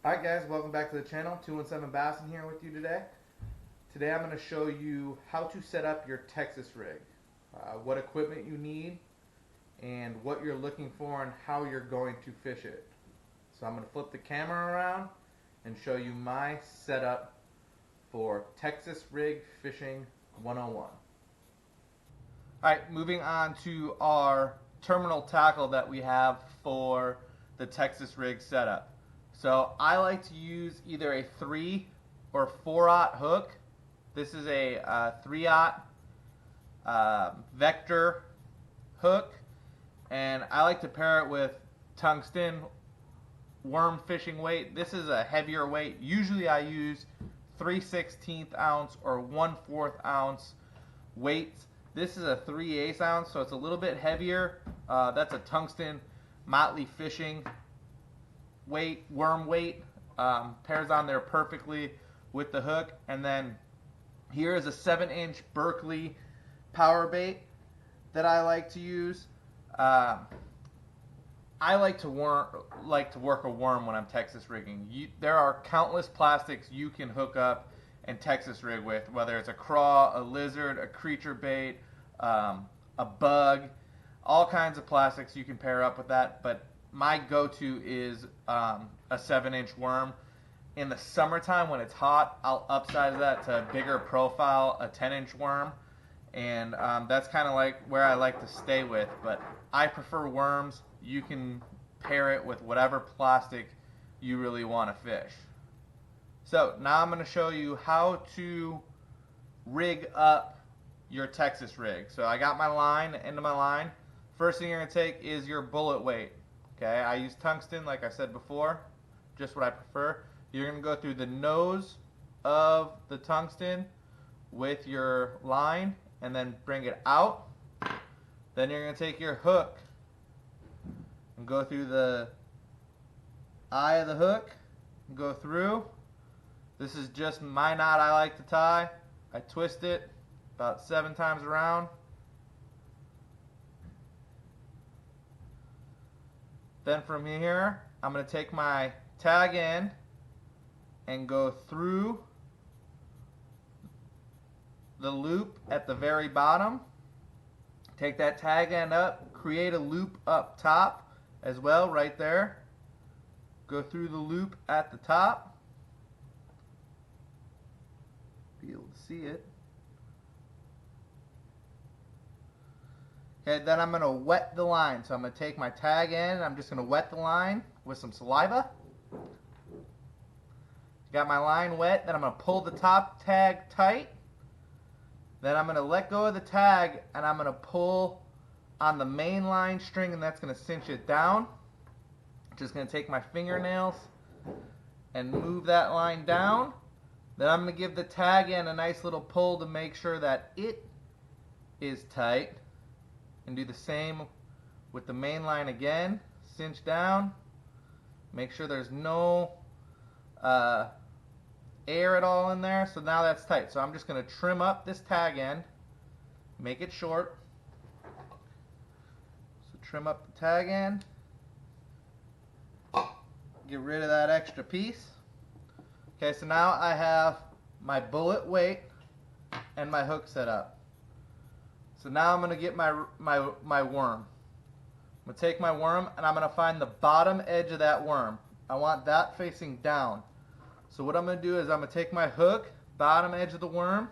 Alright guys, welcome back to the channel. 217 Bassin here with you today. Today I'm going to show you how to set up your Texas rig. What equipment you need and what you're looking for and how you're going to fish it. So I'm going to flip the camera around and show you my setup for Texas Rig Fishing 101. Alright, moving on to our terminal tackle that we have for the Texas rig setup. So I like to use either a 3 or 4/0 hook. This is a 3/0 vector hook, and I like to pair it with tungsten worm fishing weight. This is a heavier weight. Usually I use 3/16 ounce or 1/4 ounce weights. This is a 3/8 ounce, so it's a little bit heavier. That's a tungsten Motley fishing weight, worm weight. Pairs on there perfectly with the hook. And then here is a 7-inch Berkley power bait that I like to use. I like to work a worm when I'm Texas rigging. There are countless plastics you can hook up and Texas rig with, whether it's a craw, a lizard, a creature bait, a bug, all kinds of plastics you can pair up with that. But my go-to is a 7-inch worm. In the summertime when it's hot, I'll upsize that to a bigger profile, a 10-inch worm, and that's kind of like where I like to stay with. But I prefer worms. You can pair it with whatever plastic you really want to fish. So now I'm going to show you how to rig up your Texas rig. So I got my line, the end of my line. First thing you're going to take is your bullet weight. Okay, I use tungsten like I said before, just what I prefer. You're going to go through the nose of the tungsten with your line and then bring it out. Then you're going to take your hook and go through the eye of the hook and go through. This is just my knot I like to tie. I twist it about 7 times around. Then from here, I'm going to take my tag end and go through the loop at the very bottom. Take that tag end up, create a loop up top as well, right there. Go through the loop at the top. Be able to see it. Okay, then I'm going to wet the line. So I'm going to take my tag end and I'm just going to wet the line with some saliva. Got my line wet, then I'm going to pull the top tag tight. Then I'm going to let go of the tag and I'm going to pull on the main line string, and that's going to cinch it down. Just going to take my fingernails and move that line down. Then I'm going to give the tag end a nice little pull to make sure that it is tight. And do the same with the main line again. Cinch down. Make sure there's no air at all in there. So now that's tight. So I'm just going to trim up this tag end. Make it short. So trim up the tag end. Get rid of that extra piece. Okay, so now I have my bullet weight and my hook set up. So now I'm going to get my worm. I'm going to take my worm and I'm going to find the bottom edge of that worm. I want that facing down. So what I'm going to do is I'm going to take my hook, bottom edge of the worm.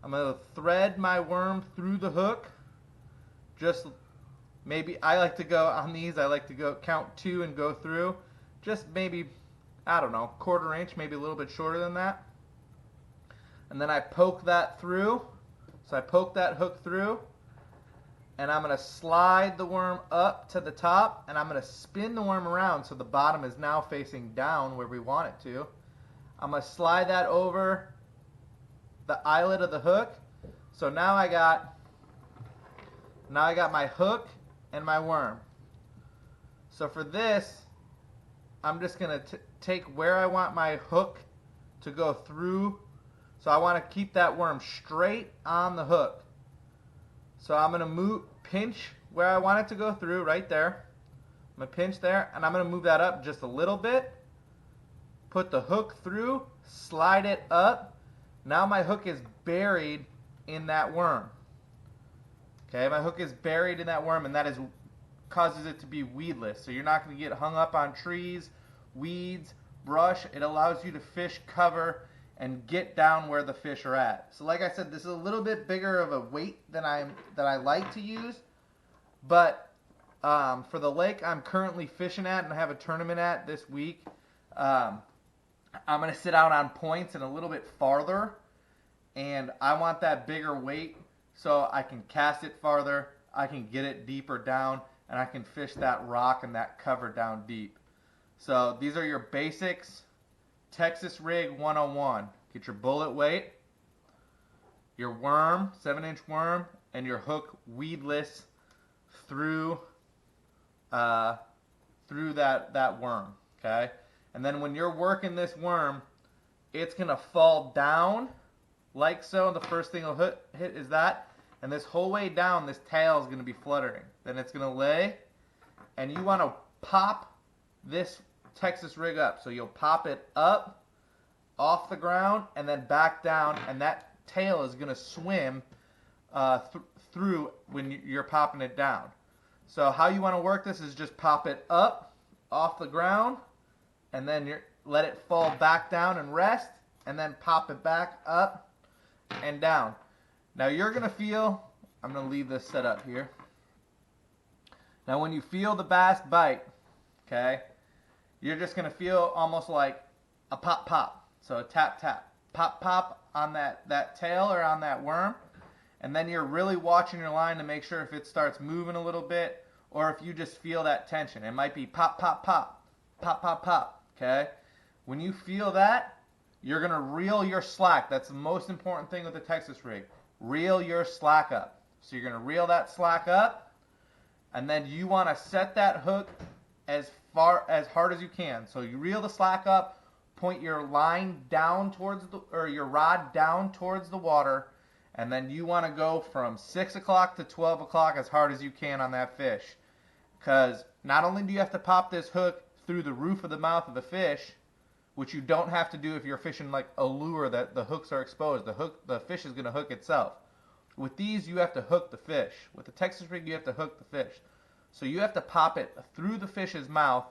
I'm going to thread my worm through the hook. Just maybe, I like to go on these, I like to go count 2 and go through. Just maybe, I don't know, 1/4 inch, maybe a little bit shorter than that. And then I poke that through. So I poke that hook through, and I'm going to slide the worm up to the top, and I'm going to spin the worm around so the bottom is now facing down where we want it to. I'm going to slide that over the eyelet of the hook. So now I got my hook and my worm. So for this, I'm just going to take where I want my hook to go through. So I want to keep that worm straight on the hook. So I'm going to pinch where I want it to go through, right there. I'm going to pinch there, and I'm going to move that up just a little bit. put the hook through, slide it up. Now my hook is buried in that worm. Okay, my hook is buried in that worm, and that causes it to be weedless. So you're not going to get hung up on trees, weeds, brush. It allows you to fish cover and get down where the fish are at. So like I said, this is a little bit bigger of a weight than I like to use, but for the lake I'm currently fishing at and I have a tournament at this week, I'm going to sit out on points and a little bit farther, and I want that bigger weight so I can cast it farther, I can get it deeper down, and I can fish that rock and that cover down deep. So these are your basics. Texas Rig 101. Get your bullet weight, your worm, 7-inch worm, and your hook weedless through that worm. Okay? And then when you're working this worm, it's going to fall down like so. The first thing it'll hit is that. And this whole way down, this tail is going to be fluttering. Then it's going to lay, and you want to pop this Texas rig up. So you'll pop it up off the ground and then back down, and that tail is going to swim through when you're popping it down. So how you want to work this is just pop it up off the ground, and then let it fall back down and rest, and then pop it back up and down. Now you're going to feel, I'm going to leave this set up here. Now when you feel the bass bite, okay, you're just going to feel almost like a pop pop. So a tap tap, pop pop on that tail or on that worm. And then you're really watching your line to make sure if it starts moving a little bit or if you just feel that tension. It might be pop pop pop, pop pop pop, okay? When you feel that, you're going to reel your slack. That's the most important thing with the Texas rig. Reel your slack up. So you're going to reel that slack up, and then you want to set that hook as hard as you can. So you reel the slack up, point your line down towards your rod down towards the water, and then you want to go from 6 o'clock to 12 o'clock as hard as you can on that fish. Because not only do you have to pop this hook through the roof of the mouth of the fish, which you don't have to do if you're fishing like a lure that the hooks are exposed. The fish is going to hook itself. With these, you have to hook the fish. With the Texas rig, you have to hook the fish. So you have to pop it through the fish's mouth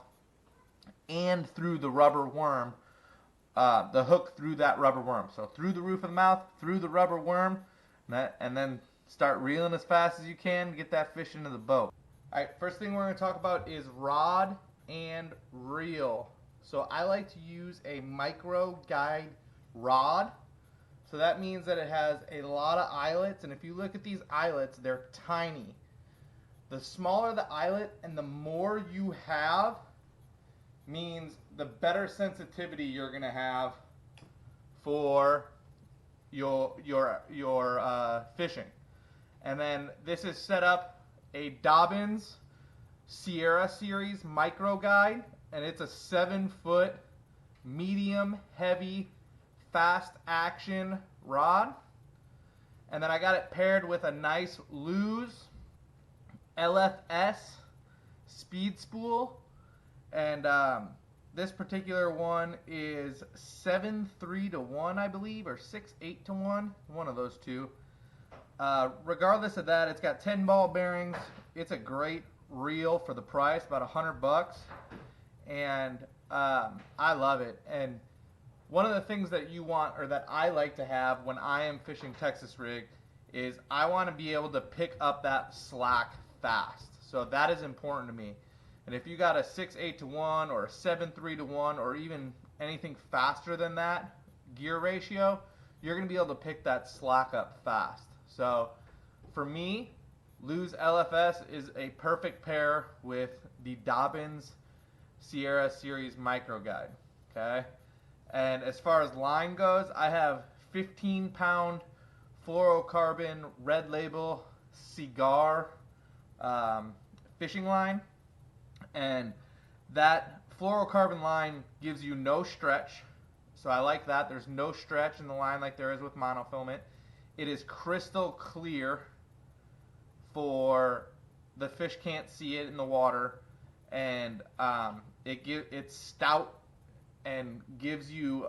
and through the rubber worm, the hook through that rubber worm. So through the roof of the mouth, through the rubber worm, and then start reeling as fast as you can to get that fish into the boat. All right, first thing we're going to talk about is rod and reel. So I like to use a micro guide rod. So that means that it has a lot of eyelets, and if you look at these eyelets, they're tiny. The smaller the eyelet and the more you have means the better sensitivity you're going to have for your fishing. And then this is set up a Dobbins Sierra Series micro guide, and it's a 7-foot medium heavy fast action rod. And then I got it paired with a nice Lew's LFS speed spool, and this particular one is 7-3 to 1, I believe, or 6-8 to 1, one of those two. Regardless of that, it's got 10 ball bearings. It's a great reel for the price, about $100, and I love it. And one of the things that you want, or that I like to have when I am fishing Texas rig, is I want to be able to pick up that slack fast. So that is important to me. And if you got a 6-8 to 1 or a 7-3 to 1 or even anything faster than that gear ratio, you're going to be able to pick that slack up fast. So for me, Lew's LFS is a perfect pair with the Dobbins Sierra Series micro guide. Okay? And as far as line goes, I have 15-pound fluorocarbon red label cigar fishing line, and that fluorocarbon line gives you no stretch, so I like that. There's no stretch in the line like there is with monofilament. It is crystal clear, for the fish can't see it in the water, and it's stout and gives you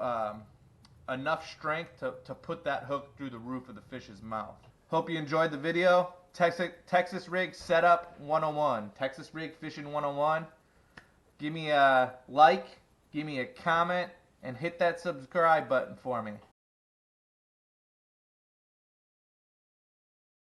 enough strength to put that hook through the roof of the fish's mouth. Hope you enjoyed the video. Texas Rig Setup 101. Texas Rig Fishing 101. Give me a like, give me a comment, and hit that subscribe button for me.